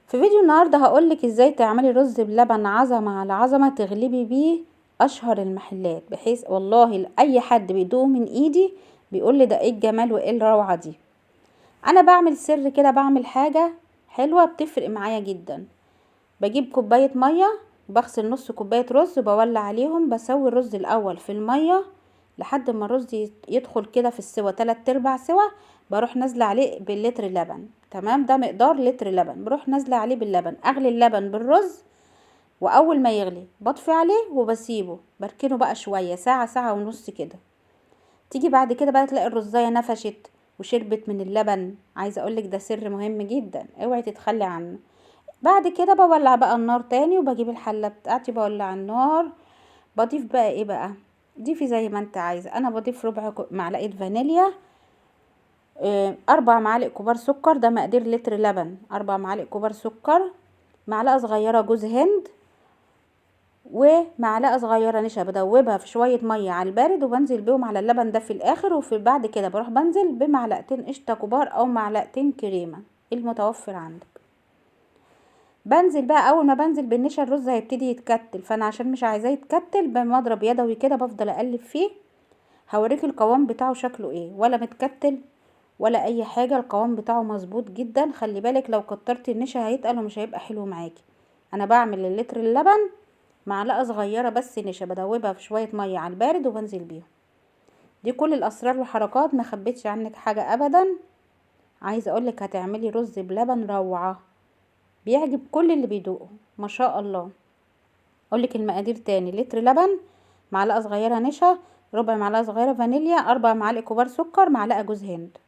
في فيديو النهارده هقولك ازاي تعملي رز بلبن عظمه على عظمه تغلبي بيه اشهر المحلات، بحيث والله اي حد بيدوق من ايدي بيقول لي ده ايه الجمال وايه الروعه دي. انا بعمل سر كده، بعمل حاجه حلوه بتفرق معايا جدا. بجيب كوبايه ميه، بغسل نص كوبايه رز، بولع عليهم، بسوي الرز الاول في الميه لحد ما الرز يدخل كده في السوا 3/4 سوا. بروح نازله عليه باللتر لبن، تمام، ده مقدار لتر لبن. بروح نازله عليه باللبن، اغلي اللبن بالرز، واول ما يغلي بطفي عليه وبسيبه، بركنه بقى شويه، ساعه ساعه ونص كده. تيجي بعد كده بقى تلاقي الرزايه نفشت وشربت من اللبن. عايزه اقولك ده سر مهم جدا، اوعي تتخلي عنه. بعد كده بولع بقى النار تاني، وبجيب الحله بتاعتي بولع النار. بضيف بقى ايه بقى، ضيفي زي ما انت عايزه. انا بضيف ربع معلقه فانيليا، 4 معالق كبار سكر، ده مقدار لتر لبن، 4 معالق كبار سكر، معلقه صغيره جوز هند، ومعلقه صغيره نشا. بدوبها في شويه ميه على البارد وبنزل بيهم على اللبن ده في الاخر. وفي بعد كده بروح بنزل بمعلقتين قشطه كبار او معلقتين كريمه المتوفر عندك. بنزل بقى، اول ما بنزل بالنشا الرز هيبتدي يتكتل، فانا عشان مش عايزاه يتكتل بمضرب يدوي كده بفضل اقلب فيه. هوريك القوام بتاعه شكله ايه، ولا متكتل ولا اي حاجه، القوام بتاعه مظبوط جدا. خلي بالك لو كترتي النشا هيتقل ومش هيبقى حلو معاكي. انا بعمل اللتر اللبن معلقه صغيره بس نشا، بدوبها في شويه ميه على البارد وبنزل بيهم. دي كل الاسرار والحركات، ما خبيتش عنك حاجه ابدا. عايزه اقولك هتعملي رز بلبن روعه، بيعجب كل اللي بيدوقه ما شاء الله. اقولك المقادير تاني: لتر لبن، معلقه صغيره نشا، ربع معلقه صغيره فانيليا، 4 معالق كبار سكر، معلقه جوز هند.